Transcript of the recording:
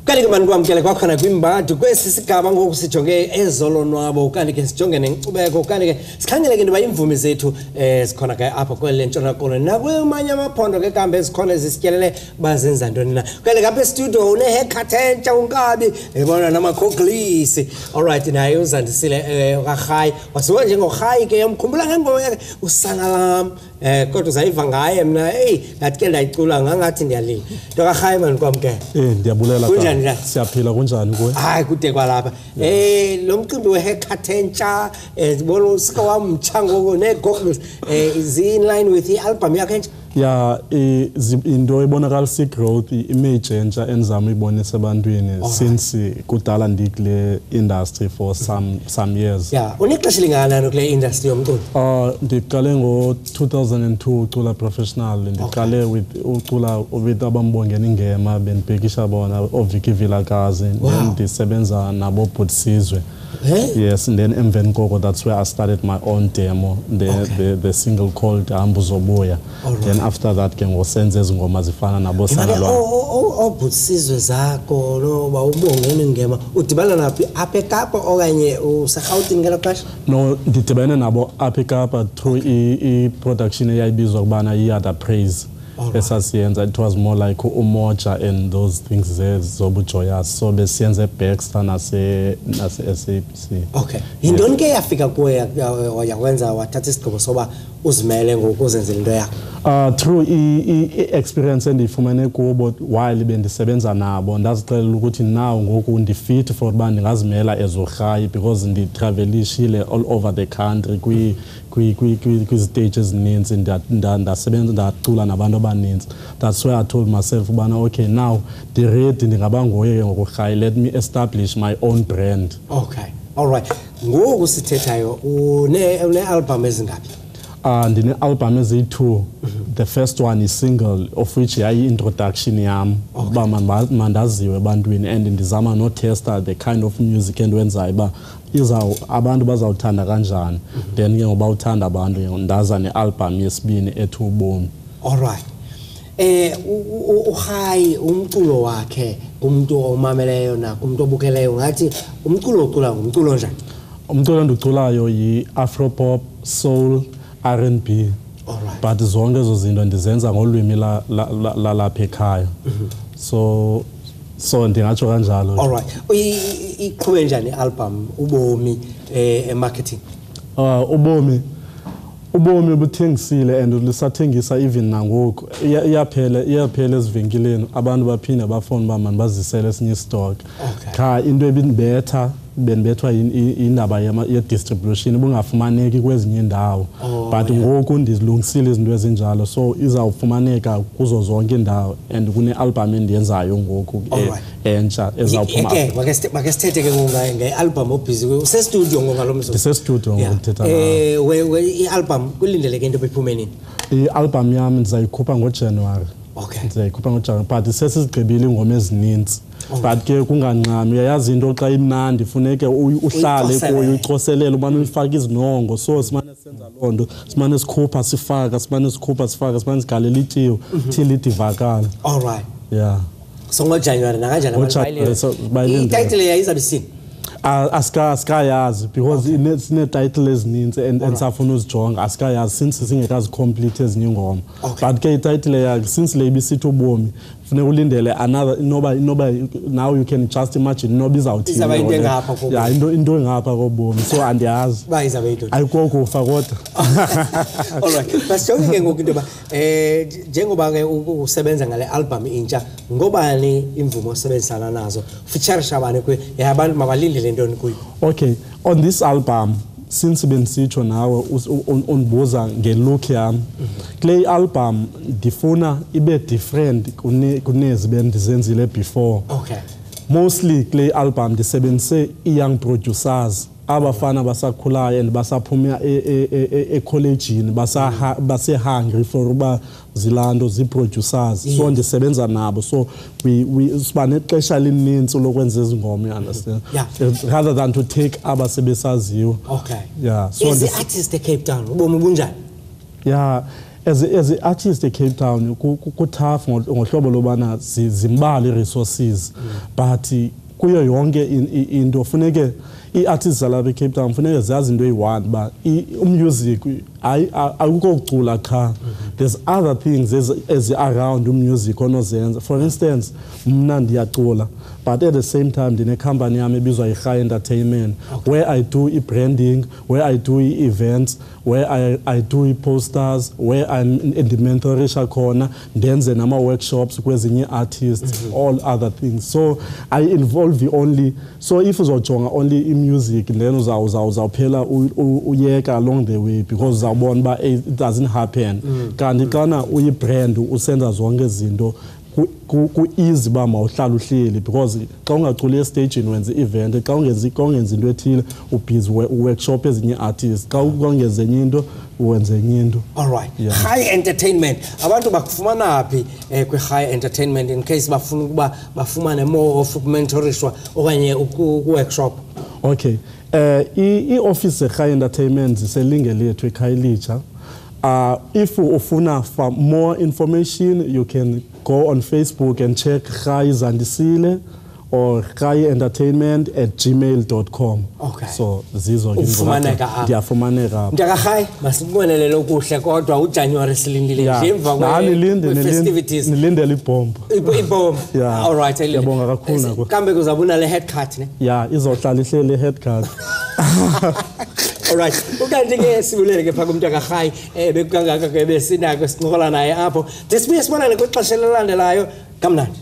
Kanti ke kwamkele kwakhona kwimbadu kwesi sigaba ngoku sijonge ezolonwabo kanti ke sijonge nenkcubeko kanti ke sikhangele ke into imvumi zethu sikhona ke apha kwele ntshona koloni nakwamanye amaphondo ke kambe ezikhona ezisityelele bazenza ntoni na kanti ke apha studio une haircut entsha unkabi ebona namakhoglis. Alright, naye uZandisile Rhayi wasiwa njengoRhayi ke yamkhumbula ngengoma yakhe usana lam kodwa uzayiva ngaye mina ngathi ke ndayicula ngangathi ndiyalila nto kaRhayi mani kwamkele ndiyabulela siyaphila kunjani kuwe? Hayi kude kwalapha lo mcimbi we-haircut entsha zibona usika wam mtsha ngoku nee-goggles is in line with i-album yakhe entsha? Yeah, into ebonakalisa i-growth image entsha endizama uyibonisa ebantwini since kudala ndikule industry for some years. Yeah, unexesha lingakanani kule industry yomculo? Ndiqale ngo-2002 ucula professional. Ndiqale ucula with abambongeni ingema bendibhekisha bona oVicky Vilakazi ndisebenza nabo Bhutisizwe. Yes, and then emveni koko that's where I started my own demo, the single called Hambu Zobuya. Then after that ke ngosenze izingoma zifana nabo sana lwam. Bhutisizwe zakho lo bawubongeni ngema udibana naphi apha eKapa okanye useGauteng ngelo xesha? No, ndidibene nabo apha eKapa through i-production eyayibizwa kubana yi-Other Praise. It was more like umoja and those things there zobujoyous. So besiyenze Baxter nase SABC. Okay. Yintoni ke yafika kuwe yakwenza wathatha isigqibo soba uzimele ngokuzenzela into yakho? Through i-experience endiyifumene kubo while bendisebenza nabo ndazixelela ukuthi now ngoku ndifit for uba ndingazimela as uRhayi because nditravelishile all over the country kwi-stage ezininzi ndasebenza ndacula nabantu abaninzi. That's why I told myself ubana okay now ndi-ready ndingaba nguye ngokuRhayi, let me establish my own brand. Okay, all right. Ngoku sithethayo une-album ezingaphi? Ndine-album eziyi-2. The first one is single of which yayi-introduction yam uba mandaziwe ebantwini and ndizama notesta the kind of music endiwenzayo uba abantu bazawuthanda kanjani. Then ke ngoba uthanda abantu ndaza ne-album yesibini ethi Ubomi. All right. uRhayi umculo wakhe kumuntu omameleyo na kumuntu obukeleyo ngathi umculo ocula ngumculo njani? Umculo enduculayo yi-Afro pop, soul, R&B. But zonke ezo zinto ndizenza ngolwimi lalapha ekhaya. So ndingatsho kanjalo. All right. Iqhube njani i-album Ubomi marketing? Ubomi buthengisile and lisathengisa even nangoku. Iyaphela ezivenkileni abantu baphinda bafona uba mandibazisele esinye istock. Cha into benibethwa indaba ye-distribution bungafumaneki kwezinye indawo. But ngoku ndizilungisile izinto ezinjalo so izawufumaneka kuzo zonke indawo and kune-album endiyenzayo ngoku entsha ezawuphuma. Make sithethe ke nge-album obhizi usestudio ngalo mzuzu? Ndisestudio ngokuthetha nawe. I-album kulindeleke into iphume nini? I-album yami ndizayikhupha ngoJanuwari. Okay. Ndizayikhupha ngoJanuwari but sesizigqibile ingoma ezininzi. But ke kungancami uyayazi into xa imnandi funeke uhlale kuyo uyicoselele ubani uyifaka izinongo so simane senza loo nto simane sikhupha sifaka simane sigalela itiyo till idivakala. All right. Yeah. So ngoJanuwari nakanjani abayile? I-title yayizabe sini? Asikayazi because ine-title ezininzi and safuna uzijonga asikayazi since singekazi-complete ezinye ingoma. But ke i-title yakhe since le ibisithi Ubomi funeka ulindele another noba now you can just imagine noba izawuthini. Izaba into engapha kobomi. Yeah, into engapha kobomi so andiyazi. Izaba into. Ayikokufa kodwa. All right. Basijonge ke ngoku into yoba njengoba ke usebenza ngale album intsha ngobani imvumo osebenzisana nazo featurisha abane kwe abantu mabalindele ntoni kuyo? Okay, on this album since bensitsho nawe undibuza ngelook yami kule album ndifuna ibe different kunezi bendizenzile before. Okay. Mostly kule album ndisebenzise young producers abafana basakhulayo and basaphuma ecollegeini base-hungry for uba zilanto zi-producers so ndisebenza nabo so siba nexesha lininzi lokwenza izingoma, you understand? Yeah. Rather than to take abasebesaziyo. Okay. Yeah. So is the artist Cape Town Ubomi bunjani? Yeah. as a artist Cape Town tough ngohlobo lobana zimbali resources but kuyo yonke into funeke i-artists zalapha eCape Town funeke zazi into eyi-one ba music akukho ukucula qha there's other things around music onozenza. For instance mna ndiyacula but at the same time ndine-company yami ebizwa RHAYI Entertainment where I do branding, where I do events, where I do posters, where I'm ndi-mentorisha khona ndenze nama-workshops kwezinye artists all other things. So I involve only, so if uzojonga only music then uzawuphela uyeka along the way because uzawubona uba it doesn't happen. Kanti xana uyi-brand usenza zonke izinto ku-easy uba mawuhlala uhleli because xa ungaculi estagini wenza i-event, xa ungenza into ethile ubhizi workshop ezinye artists, xa ungeza enye into wenza enye into. All right. RHAYI Entertainment abantu bakufumana phi kwi-RHAYI Entertainment in case bafuna ukuba bafumane more of ukumentorishwa okanye ku-workshop? Okay. I-office RHAYI Entertainment iselinge lethu eKhayelitsha. If ufuna for more information, you can go on Facebook and check RHAYI Zandisile or RHAYI Entertainment @gmail.com. Okay. So zizo ufumaneka apha. Ndiyafumaneka. RHAYI masibonelele okuhle kodwa uJanuary silindile nje emva kwe-festivities. Nilindele ibhomba. Ibhomba. Yeah. All right. Ngiyabonga kakhulu nako. Kambe kuzabuna le headcut ne? Yeah, izohlala ihlele headcut. All right. Ukanti ke sibulele ke pha kumuntu kaRHAYI bekukangaka ke besinako sincokola naye apho. Disibuye sibonane kwixesha elilandelayo. Kamnandi.